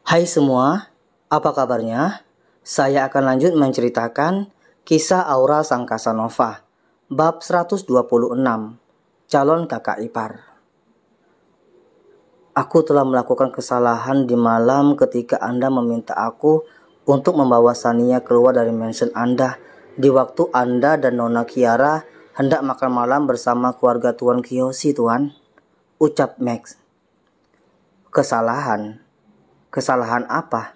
Hai semua, apa kabarnya? Saya akan lanjut menceritakan kisah Aura Sang Casanova, bab 126, calon kakak ipar. Aku telah melakukan kesalahan di malam ketika Anda meminta aku untuk membawa Sania keluar dari mansion Anda di waktu Anda dan Nona Kiara hendak makan malam bersama keluarga Tuan Kiyoshi, Tuan. Ucap Max. Kesalahan? Kesalahan apa?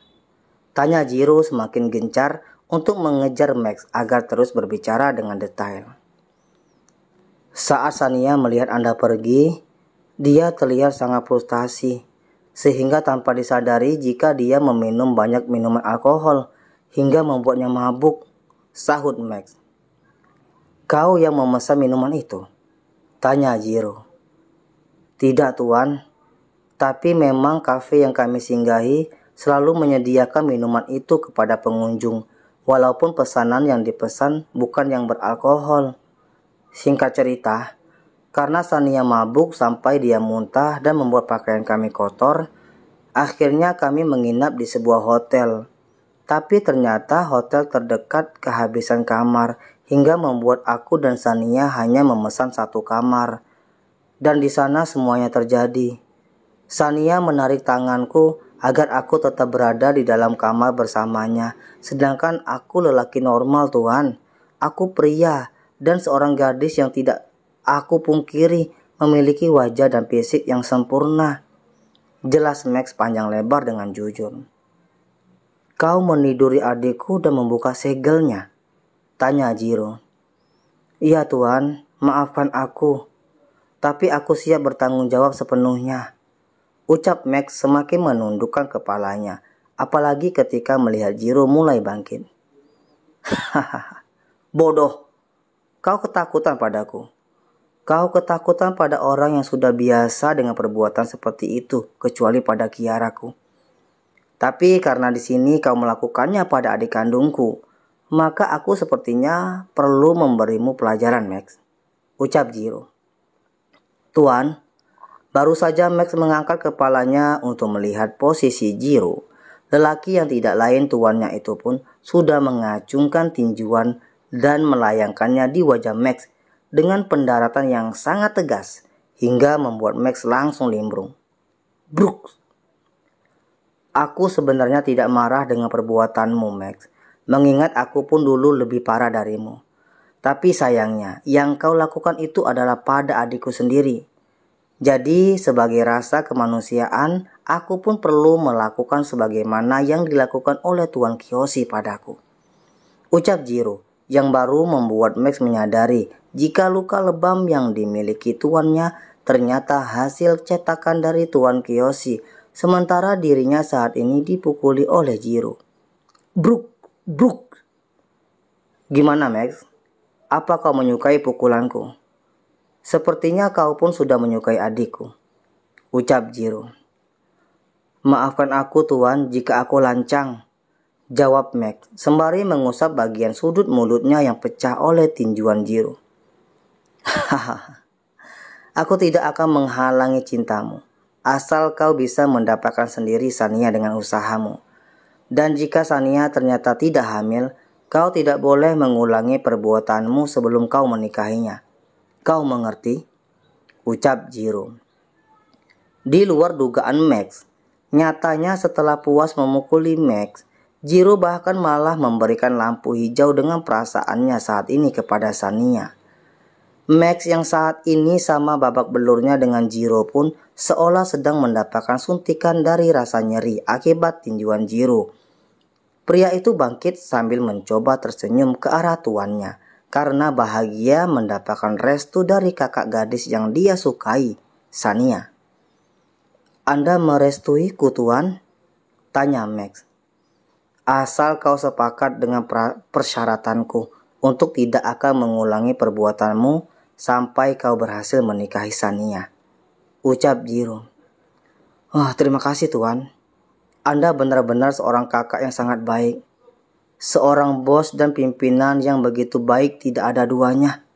Tanya Jiro semakin gencar untuk mengejar Max agar terus berbicara dengan detail. Saat Sania melihat Anda pergi, dia terlihat sangat frustasi, sehingga tanpa disadari jika dia meminum banyak minuman alkohol hingga membuatnya mabuk, sahut Max. Kau yang memesan minuman itu? Tanya Jiro. Tidak, Tuan. Tapi memang kafe yang kami singgahi selalu menyediakan minuman itu kepada pengunjung, walaupun pesanan yang dipesan bukan yang beralkohol. Singkat cerita, karena Sania mabuk sampai dia muntah dan membuat pakaian kami kotor, akhirnya kami menginap di sebuah hotel. Tapi ternyata hotel terdekat kehabisan kamar hingga membuat aku dan Sania hanya memesan satu kamar. Dan di sana semuanya terjadi. Sania menarik tanganku agar aku tetap berada di dalam kamar bersamanya, sedangkan aku lelaki normal, Tuan. Aku pria dan seorang gadis yang tidak aku pungkiri memiliki wajah dan fisik yang sempurna. Jelas Max panjang lebar dengan jujur. Kau meniduri adikku dan membuka segelnya? Tanya Jiro. Iya, Tuan, maafkan aku. Tapi aku siap bertanggung jawab sepenuhnya. Ucap Max semakin menundukkan kepalanya, apalagi ketika melihat Jiro mulai bangkit. Hahaha, bodoh. Kau ketakutan padaku. Kau ketakutan pada orang yang sudah biasa dengan perbuatan seperti itu, kecuali pada Kiaraku. Tapi karena di sini kau melakukannya pada adik kandungku, maka aku sepertinya perlu memberimu pelajaran, Max. Ucap Jiro. Tuan, baru saja Max mengangkat kepalanya untuk melihat posisi Jiro. Lelaki yang tidak lain tuannya itu pun sudah mengacungkan tinjuan dan melayangkannya di wajah Max dengan pendaratan yang sangat tegas hingga membuat Max langsung limbrung. Bruk! Aku sebenarnya tidak marah dengan perbuatanmu, Max, mengingat aku pun dulu lebih parah darimu. Tapi sayangnya, yang kau lakukan itu adalah pada adikku sendiri. Jadi, sebagai rasa kemanusiaan, aku pun perlu melakukan sebagaimana yang dilakukan oleh Tuan Kiyoshi padaku. Ucap Jiro, yang baru membuat Max menyadari jika luka lebam yang dimiliki tuannya ternyata hasil cetakan dari Tuan Kiyoshi, sementara dirinya saat ini dipukuli oleh Jiro. Bruk, bruk. Gimana, Max? Apa kau menyukai pukulanku? Sepertinya kau pun sudah menyukai adikku. Ucap Jiro. Maafkan aku, Tuan, jika aku lancang. Jawab Max, sembari mengusap bagian sudut mulutnya yang pecah oleh tinjuan Jiro. Hahaha. Aku tidak akan menghalangi cintamu, asal kau bisa mendapatkan sendiri Sania dengan usahamu. Dan jika Sania ternyata tidak hamil, kau tidak boleh mengulangi perbuatanmu sebelum kau menikahinya. Kau mengerti? Ucap Jiro. Di luar dugaan Max, nyatanya setelah puas memukuli Max, Jiro bahkan malah memberikan lampu hijau dengan perasaannya saat ini kepada Sania. Max yang saat ini sama babak belurnya dengan Jiro pun seolah sedang mendapatkan suntikan dari rasa nyeri akibat tinjuan Jiro. Pria itu bangkit sambil mencoba tersenyum ke arah tuannya, karena bahagia mendapatkan restu dari kakak gadis yang dia sukai, Sania. Anda merestuiku, Tuan? Tanya Max. Asal kau sepakat dengan persyaratanku untuk tidak akan mengulangi perbuatanmu sampai kau berhasil menikahi Sania. Ucap Jiro. Terima kasih, Tuan. Anda benar-benar seorang kakak yang sangat baik. Seorang bos dan pimpinan yang begitu baik tidak ada duanya.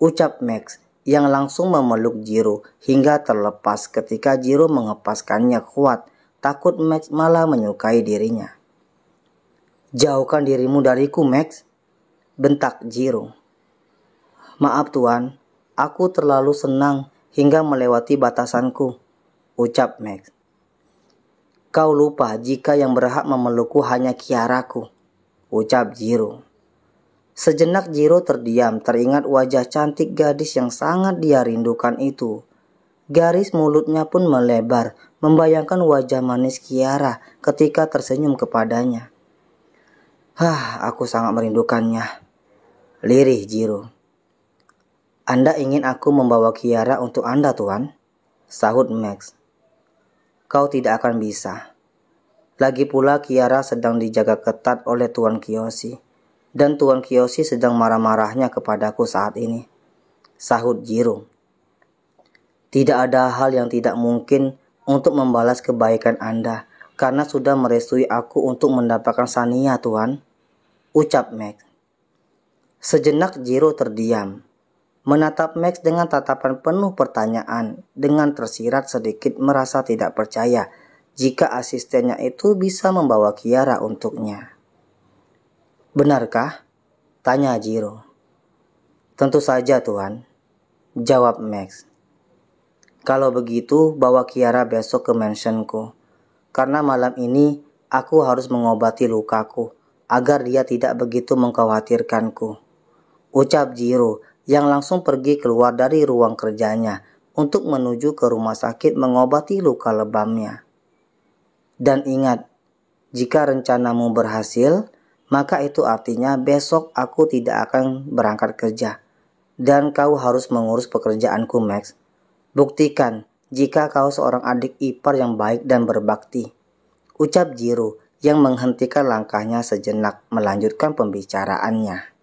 Ucap Max yang langsung memeluk Jiro hingga terlepas ketika Jiro mengepaskannya kuat takut Max malah menyukai dirinya. "Jauhkan dirimu dariku, Max," bentak Jiro. "Maaf Tuan, aku terlalu senang hingga melewati batasanku," ucap Max. "Kau lupa jika yang berhak memelukku hanya Kiaraku," ucap Jiro. Sejenak Jiro terdiam, teringat wajah cantik gadis yang sangat dia rindukan itu. Garis mulutnya pun melebar, membayangkan wajah manis Kiara ketika tersenyum kepadanya. Aku sangat merindukannya," lirih Jiro. "Anda ingin aku membawa Kiara untuk Anda, Tuan?" sahut Max. "Kau tidak akan bisa. Lagi pula Kiara sedang dijaga ketat oleh Tuan Kiyoshi, dan Tuan Kiyoshi sedang marah-marahnya kepadaku saat ini," sahut Jiro. "Tidak ada hal yang tidak mungkin untuk membalas kebaikan Anda, karena sudah merestui aku untuk mendapatkan Sania, Tuan," ucap Max. Sejenak Jiro terdiam, menatap Max dengan tatapan penuh pertanyaan, dengan tersirat sedikit merasa tidak percaya jika asistennya itu bisa membawa Kiara untuknya. "Benarkah?" tanya Jiro. "Tentu saja, Tuan," jawab Max. "Kalau begitu, bawa Kiara besok ke mansionku, karena malam ini aku harus mengobati lukaku agar dia tidak begitu mengkhawatirkanku," ucap Jiro yang langsung pergi keluar dari ruang kerjanya untuk menuju ke rumah sakit mengobati luka lebamnya. "Dan ingat, jika rencanamu berhasil, maka itu artinya besok aku tidak akan berangkat kerja. Dan kau harus mengurus pekerjaanku, Max. Buktikan jika kau seorang adik ipar yang baik dan berbakti," ucap Jiro yang menghentikan langkahnya sejenak melanjutkan pembicaraannya.